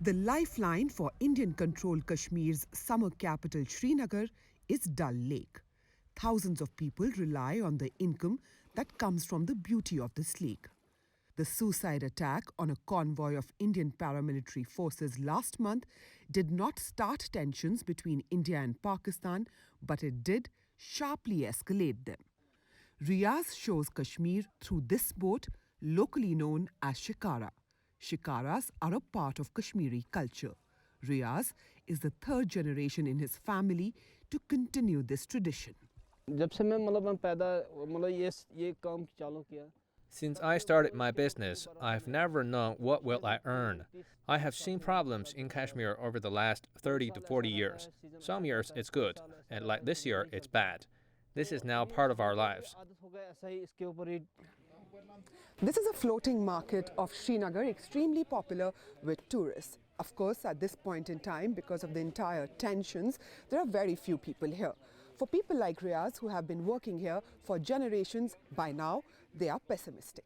The lifeline for Indian-controlled Kashmir's summer capital Srinagar is Dal Lake. Thousands of people rely on the income that comes from the beauty of this lake. The suicide attack on a convoy of Indian paramilitary forces last month did not start tensions between India and Pakistan, but it did sharply escalate them. Riaz shows Kashmir through this boat, locally known as Shikara. Shikaras are a part of Kashmiri culture. Riaz is the third generation in his family to continue this tradition. Since I started my business, I've never known what will I earn. I have seen problems in Kashmir over the last 30 to 40 years. Some years it's good, and like this year it's bad. This is now part of our lives. This is a floating market of Srinagar, extremely popular with tourists. Of course, at this point in time, because of the entire tensions, there are very few people here. For people like Riaz, who have been working here for generations, by now, they are pessimistic.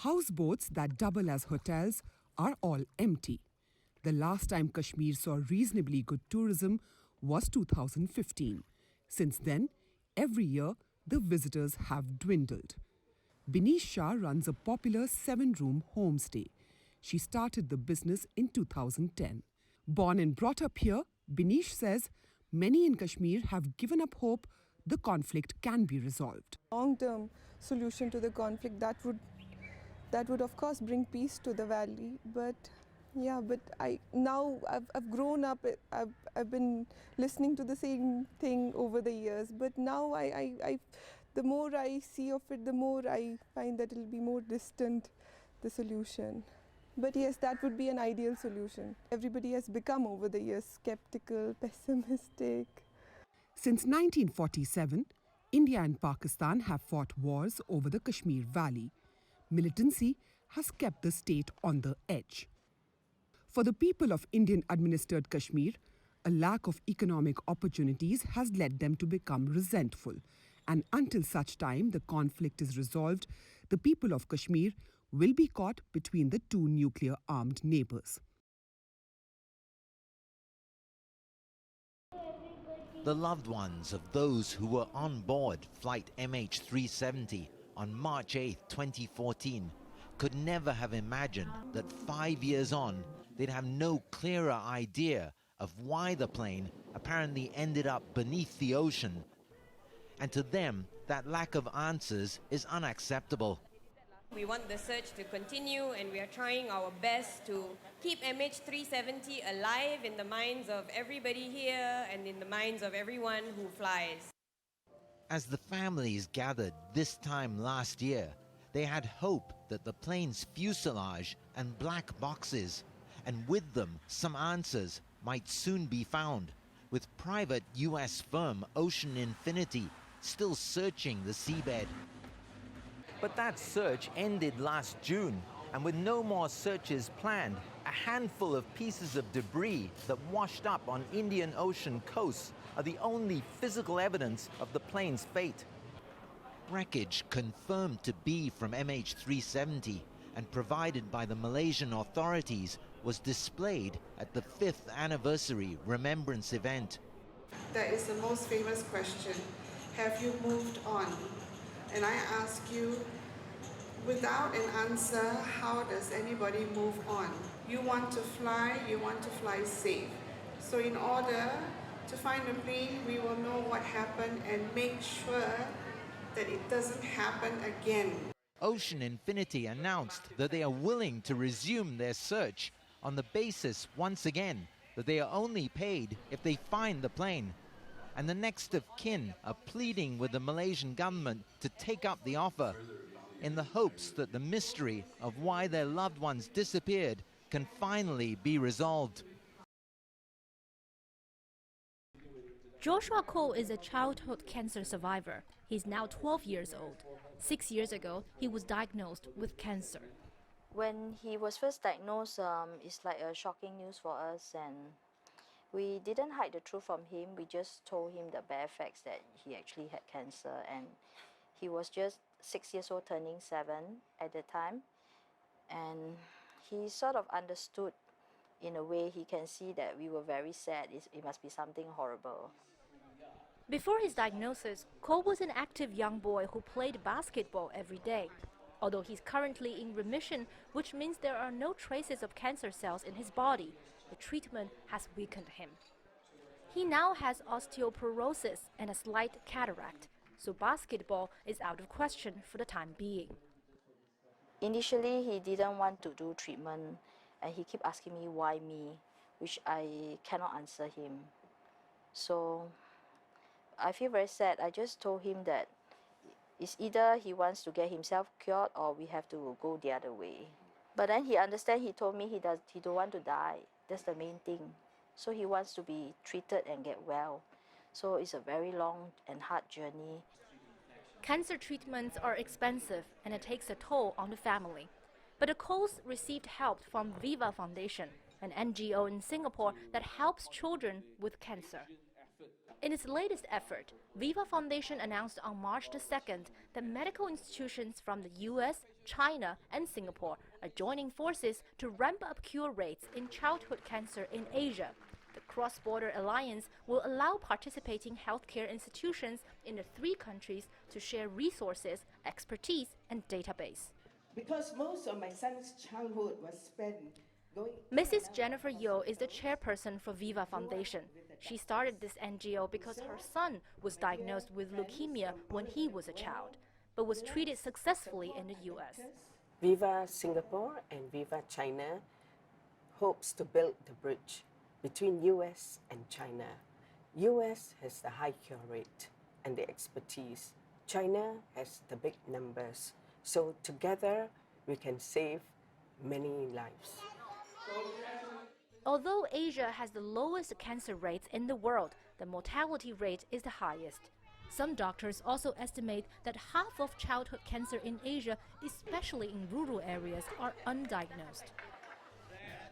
Houseboats that double as hotels are all empty. The last time Kashmir saw reasonably good tourism was 2015. Since then, every year, the visitors have dwindled. Binish Shah runs a popular 7-room homestay. She started the business in 2010. Born and brought up here, Binish says many in Kashmir have given up hope the conflict can be resolved. Long-term solution to the conflict that would of course bring peace to the valley, but I've grown up. I've been listening to the same thing over the years, but now the more I see of it, the more I find that it'll be more distant, the solution. But yes, that would be an ideal solution. Everybody has become over the years skeptical, pessimistic. Since 1947, India and Pakistan have fought wars over the Kashmir Valley. Militancy has kept the state on the edge. For the people of Indian-administered Kashmir, a lack of economic opportunities has led them to become resentful. And until such time the conflict is resolved, the people of Kashmir will be caught between the two nuclear-armed neighbors. The loved ones of those who were on board flight MH370 on March 8, 2014 could never have imagined that 5 years on, they'd have no clearer idea of why the plane apparently ended up beneath the ocean. And to them, that lack of answers is unacceptable. We want the search to continue, and we are trying our best to keep MH370 alive in the minds of everybody here and in the minds of everyone who flies. As the families gathered this time last year, they had hope that the plane's fuselage and black boxes, and with them some answers, might soon be found, with private US firm Ocean Infinity still searching the seabed. But that search ended last June, and with no more searches planned, a handful of pieces of debris that washed up on Indian Ocean coasts are the only physical evidence of the plane's fate. Wreckage confirmed to be from MH370 and provided by the Malaysian authorities was displayed at the 5th anniversary remembrance event. That is the most famous question. Have you moved on? And I ask you, without an answer, how does anybody move on? You want to fly safe. So in order to find the plane, we will know what happened and make sure that it doesn't happen again. Ocean Infinity announced that they are willing to resume their search on the basis, once again, that they are only paid if they find the plane. And the next of kin are pleading with the Malaysian government to take up the offer in the hopes that the mystery of why their loved ones disappeared can finally be resolved. Joshua Cole is a childhood cancer survivor. He's now 12 years old. 6 years ago, he was diagnosed with cancer. When he was first diagnosed, it's like a shocking news for us, and we didn't hide the truth from him. We just told him the bare facts that he actually had cancer, and he was just 6 years old, turning 7 at the time. And he sort of understood in a way. He can see that we were very sad. It must be something horrible. Before his diagnosis, Cole was an active young boy who played basketball every day. Although he's currently in remission, which means there are no traces of cancer cells in his body, the treatment has weakened him. He now has osteoporosis and a slight cataract, so basketball is out of question for the time being. Initially, he didn't want to do treatment, and he kept asking me why me, which I cannot answer him. So I feel very sad. I just told him that it's either he wants to get himself cured or we have to go the other way. But then he understands. He told me he don't want to die. That's the main thing. So he wants to be treated and get well. So it's a very long and hard journey. Cancer treatments are expensive and it takes a toll on the family. But the Coles received help from Viva Foundation, an NGO in Singapore that helps children with cancer. In its latest effort, Viva Foundation announced on March the 2nd that medical institutions from the US, China, and Singapore are joining forces to ramp up cure rates in childhood cancer in Asia. The cross-border alliance will allow participating healthcare institutions in the 3 countries to share resources, expertise, and database. Because most of my son's childhood was spent going... Mrs. Jennifer Yeo is the chairperson for Viva Foundation. She started this NGO because her son was diagnosed with leukemia when he was a child, but was treated successfully in the US. Viva Singapore and Viva China hopes to build the bridge between US and China. US has the high cure rate and the expertise. China has the big numbers. So together we can save many lives. Although Asia has the lowest cancer rates in the world, the mortality rate is the highest. Some doctors also estimate that half of childhood cancer in Asia, especially in rural areas, are undiagnosed.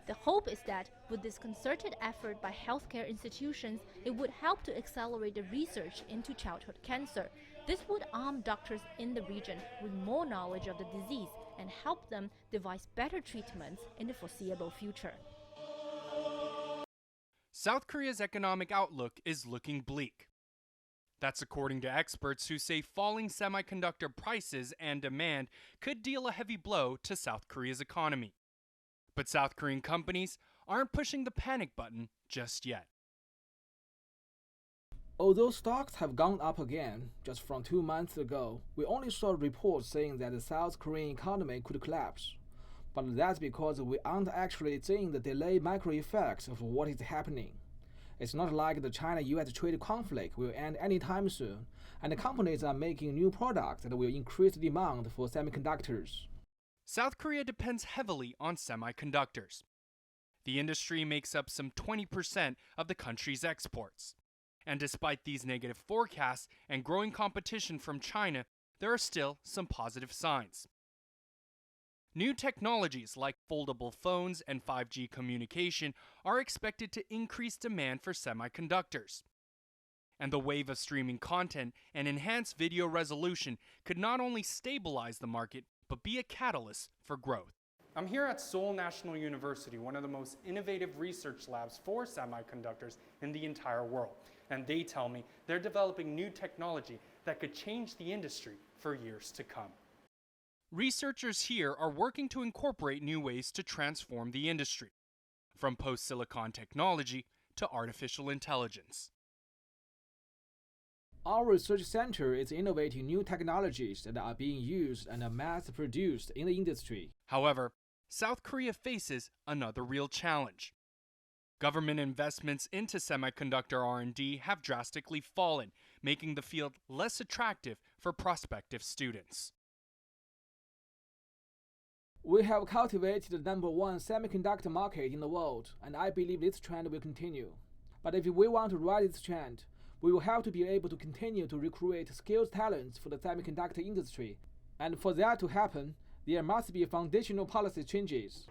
The hope is that with this concerted effort by healthcare institutions, it would help to accelerate the research into childhood cancer. This would arm doctors in the region with more knowledge of the disease and help them devise better treatments in the foreseeable future. South Korea's economic outlook is looking bleak. That's according to experts who say falling semiconductor prices and demand could deal a heavy blow to South Korea's economy. But South Korean companies aren't pushing the panic button just yet. Although stocks have gone up again just from 2 months ago, we only saw reports saying that the South Korean economy could collapse. But that's because we aren't actually seeing the delayed macro effects of what is happening. It's not like the China-US trade conflict will end anytime soon, and the companies are making new products that will increase demand for semiconductors. South Korea depends heavily on semiconductors. The industry makes up some 20% of the country's exports. And despite these negative forecasts and growing competition from China, there are still some positive signs. New technologies like foldable phones and 5G communication are expected to increase demand for semiconductors. And the wave of streaming content and enhanced video resolution could not only stabilize the market, but be a catalyst for growth. I'm here at Seoul National University, one of the most innovative research labs for semiconductors in the entire world. And they tell me they're developing new technology that could change the industry for years to come. Researchers here are working to incorporate new ways to transform the industry, from post-silicon technology to artificial intelligence. Our research center is innovating new technologies that are being used and are mass-produced in the industry. However, South Korea faces another real challenge. Government investments into semiconductor R&D have drastically fallen, making the field less attractive for prospective students. We have cultivated the #1 semiconductor market in the world, and I believe this trend will continue. But if we want to ride this trend, we will have to be able to continue to recruit skilled talents for the semiconductor industry. And for that to happen, there must be foundational policy changes.